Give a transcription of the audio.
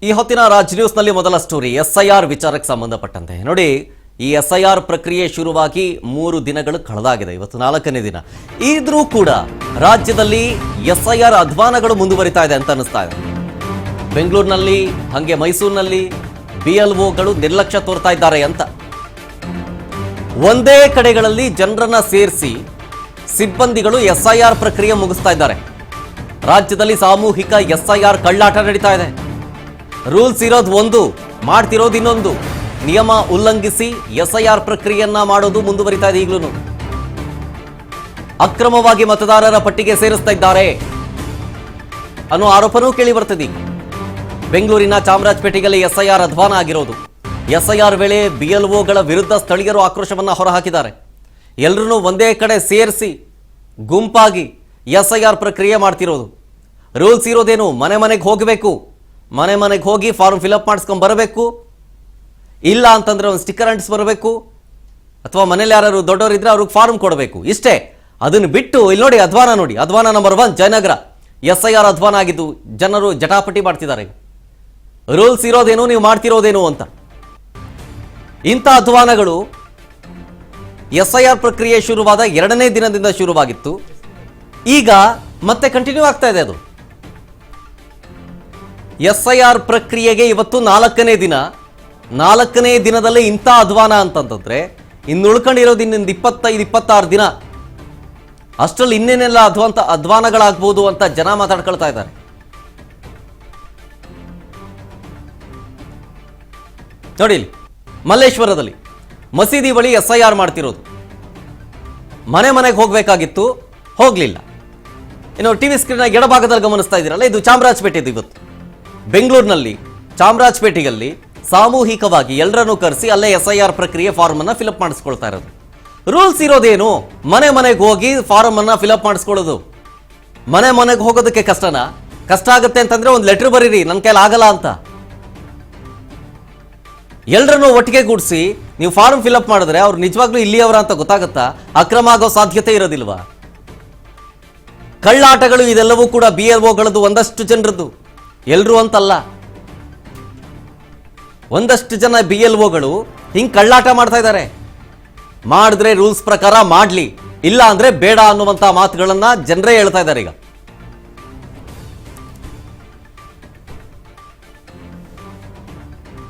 ಈ ಹೊತ್ತಿನ ರಾಜ್ ನ್ಯೂಸ್ನಲ್ಲಿ ಮೊದಲ ಸ್ಟೋರಿ ಎಸ್ಐಆರ್ ವಿಚಾರಕ್ಕೆ ಸಂಬಂಧಪಟ್ಟಂತೆ ನೋಡಿ. ಈ ಎಸ್ಐಆರ್ ಪ್ರಕ್ರಿಯೆ ಶುರುವಾಗಿ 3 ದಿನಗಳು ಕಳೆದಾಗಿದೆ. ಇವತ್ತು 4ನೇ ದಿನ. ಇದ್ರೂ ಕೂಡ ರಾಜ್ಯದಲ್ಲಿ ಎಸ್ಐಆರ್ ಅಧ್ವಾನಗಳು ಮುಂದುವರಿತಾ ಇದೆ ಅಂತ ಅನಿಸ್ತಾ ಇದೆ. ಬೆಂಗಳೂರಿನಲ್ಲಿ ಹಾಗೆ ಮೈಸೂರಿನಲ್ಲಿ ಬಿಎಲ್ಒಗಳು ನಿರ್ಲಕ್ಷ್ಯ ತೋರ್ತಾ ಇದ್ದಾರೆ ಅಂತ ಒಂದೇ ಕಡೆಗಳಲ್ಲಿ ಜನರನ್ನ ಸೇರಿಸಿ ಸಿಬ್ಬಂದಿಗಳು ಎಸ್ಐಆರ್ ಪ್ರಕ್ರಿಯೆ ಮುಗಿಸ್ತಾ ಇದ್ದಾರೆ. ರಾಜ್ಯದಲ್ಲಿ ಸಾಮೂಹಿಕ ಎಸ್ಐಆರ್ ಕಳ್ಳಾಟ ನಡೀತಾ ಇದೆ. ರೂಲ್ಸ್ ಇರೋದು ಒಂದು, ಮಾಡ್ತಿರೋದು ಇನ್ನೊಂದು. ನಿಯಮ ಉಲ್ಲಂಘಿಸಿ ಎಸ್ಐಆರ್ ಪ್ರಕ್ರಿಯೆಯನ್ನ ಮಾಡೋದು ಮುಂದುವರಿತಾ ಇದೆ. ಈಗಲೂ ಅಕ್ರಮವಾಗಿ ಮತದಾರರ ಪಟ್ಟಿಗೆ ಸೇರಿಸ್ತಾ ಇದ್ದಾರೆ ಅನ್ನೋ ಆರೋಪನೂ ಕೇಳಿ ಬರ್ತದೆ. ಬೆಂಗಳೂರಿನ ಚಾಮರಾಜಪೇಟೆಯಲ್ಲಿ ಎಸ್ಐಆರ್ ಅಧ್ವಾನ ಆಗಿರೋದು. ಎಸ್ಐಆರ್ ವೇಳೆ ಬಿಎಲ್ಒಗಳ ವಿರುದ್ಧ ಸ್ಥಳೀಯರು ಆಕ್ರೋಶವನ್ನ ಹೊರಹಾಕಿದ್ದಾರೆ. ಎಲ್ಲರೂ ಒಂದೇ ಕಡೆ ಸೇರಿಸಿ ಗುಂಪಾಗಿ ಎಸ್ಐಆರ್ ಪ್ರಕ್ರಿಯೆ ಮಾಡ್ತಿರೋದು. ರೂಲ್ಸ್ ಇರೋದೇನು, ಮನೆ ಮನೆಗೆ ಹೋಗಬೇಕು, ಮನೆ ಮನೆಗೆ ಹೋಗಿ ಫಾರ್ಮ್ ಫಿಲಪ್ ಮಾಡಿಸ್ಕೊಂಡು ಬರಬೇಕು, ಇಲ್ಲ ಅಂತಂದ್ರೆ ಒಂದು ಸ್ಟಿಕ್ಕರ್ ಅಂಟಿಸ್ ಬರಬೇಕು, ಅಥವಾ ಮನೇಲಿ ಯಾರು ದೊಡ್ಡವರಿದ್ರೆ ಅವ್ರಿಗೆ ಫಾರ್ಮ್ ಕೊಡಬೇಕು, ಇಷ್ಟೇ. ಅದನ್ನು ಬಿಟ್ಟು ಇಲ್ಲಿ ನೋಡಿ ಅಧ್ವಾನ ನೋಡಿ, ಅಧ್ವಾನ ನಂಬರ್ 1 ಜಯನಗರ ಎಸ್ಐಆರ್ ಅಧ್ವಾನ ಆಗಿದ್ದು ಜನರು ಜಟಾಪಟಿ ಮಾಡ್ತಿದ್ದಾರೆ. ರೂಲ್ಸ್ ಇರೋದೇನು, ನೀವು ಮಾಡ್ತಿರೋದೇನು ಅಂತ. ಇಂಥ ಅಧ್ವಾನಗಳು ಎಸ್ಐಆರ್ ಪ್ರಕ್ರಿಯೆ ಶುರುವಾದ 2ನೇ ದಿನದಿಂದ ಶುರುವಾಗಿತ್ತು. ಈಗ ಮತ್ತೆ ಕಂಟಿನ್ಯೂ ಆಗ್ತಾ ಇದೆ. ಅದು ಎಸ್ಐಆರ್ ಪ್ರಕ್ರಿಯೆಗೆ ಇವತ್ತು 4ನೇ ದಿನ. 4ನೇ ದಿನದಲ್ಲೇ ಇಂಥ ಅಧ್ವಾನ ಅಂತಂದ್ರೆ ಇನ್ನು ಉಳ್ಕೊಂಡಿರೋದು ಇನ್ನೊಂದು 25-26 ದಿನ. ಅಷ್ಟರಲ್ಲಿ ಇನ್ನೇನೆಲ್ಲ ಅಧ್ವಾನಗಳಾಗ್ಬೋದು ಅಂತ ಜನ ಮಾತಾಡ್ಕೊಳ್ತಾ ಇದ್ದಾರೆ. ನೋಡಿ, ಮಲ್ಲೇಶ್ವರದಲ್ಲಿ ಮಸೀದಿ ಬಳಿ ಎಸ್ಐಆರ್ ಮಾಡ್ತಿರೋದು. ಮನೆ ಮನೆಗೆ ಹೋಗಬೇಕಾಗಿತ್ತು, ಹೋಗಲಿಲ್ಲ. ಇನ್ನು ಟಿವಿ ಸ್ಕ್ರೀನ್ ಎಡಭಾಗದಲ್ಲಿ ಗಮನಿಸ್ತಾ ಇದ್ದೀರಲ್ಲ, ಇದು ಚಾಮರಾಜಪೇಟೆದು. ಇವತ್ತು ಬೆಂಗಳೂರಿನಲ್ಲಿ ಚಾಮರಾಜಪೇಟೆಯಲ್ಲಿ ಸಾಮೂಹಿಕವಾಗಿ ಎಲ್ಲರನ್ನೂ ಕರೆಸಿ ಅಲ್ಲೇ ಎಸ್ಐಆರ್ ಪ್ರಕ್ರಿಯೆ ಫಾರ್ಮ್ ಅನ್ನ ಫಿಲಪ್ ಮಾಡಿಸ್ಕೊಳ್ತಾ ಇರೋದು. ರೂಲ್ಸ್ ಇರೋದೇನು, ಮನೆ ಮನೆಗೆ ಹೋಗಿ ಫಾರ್ಮ್ ಅನ್ನ ಫಿಲಪ್ ಮಾಡಿಸ್ಕೊಳ್ಳೋದು. ಮನೆ ಮನೆಗೆ ಹೋಗೋದಕ್ಕೆ ಕಷ್ಟನಾ? ಕಷ್ಟ ಆಗುತ್ತೆ ಅಂತಂದ್ರೆ ಒಂದು ಲೆಟರ್ ಬರೀರಿ, ನನ್ನ ಕೈಲಿ ಆಗಲ್ಲ ಅಂತ. ಎಲ್ಲರನ್ನೂ ಒಟ್ಟಿಗೆ ಕೂಡಿಸಿ ನೀವು ಫಾರ್ಮ್ ಫಿಲಪ್ ಮಾಡಿದ್ರೆ ಅವ್ರು ನಿಜವಾಗ್ಲೂ ಇಲ್ಲಿಯವರ ಅಂತ ಗೊತ್ತಾಗುತ್ತಾ? ಅಕ್ರಮ ಆಗೋ ಸಾಧ್ಯತೆ ಇರೋದಿಲ್ವಾ? ಕಳ್ಳಾಟಗಳು ಇದೆಲ್ಲವೂ ಕೂಡ ಬಿಎಲ್ಒಗಳದ್ದು, ಒಂದಷ್ಟು ಜನರದ್ದು, ಎಲ್ರೂ ಅಂತಲ್ಲ. ಒಂದಷ್ಟು ಜನ ಬಿಎಲ್ಒಗಳು ಹಿಂಗ್ ಕಳ್ಳಾಟ ಮಾಡ್ತಾ ಇದ್ದಾರೆ. ಮಾಡಿದ್ರೆ ರೂಲ್ಸ್ ಪ್ರಕಾರ ಮಾಡ್ಲಿ, ಇಲ್ಲ ಅಂದ್ರೆ ಬೇಡ ಅನ್ನುವಂತ ಮಾತುಗಳನ್ನ ಜನರೇ ಹೇಳ್ತಾ ಇದ್ದಾರೆ. ಈಗ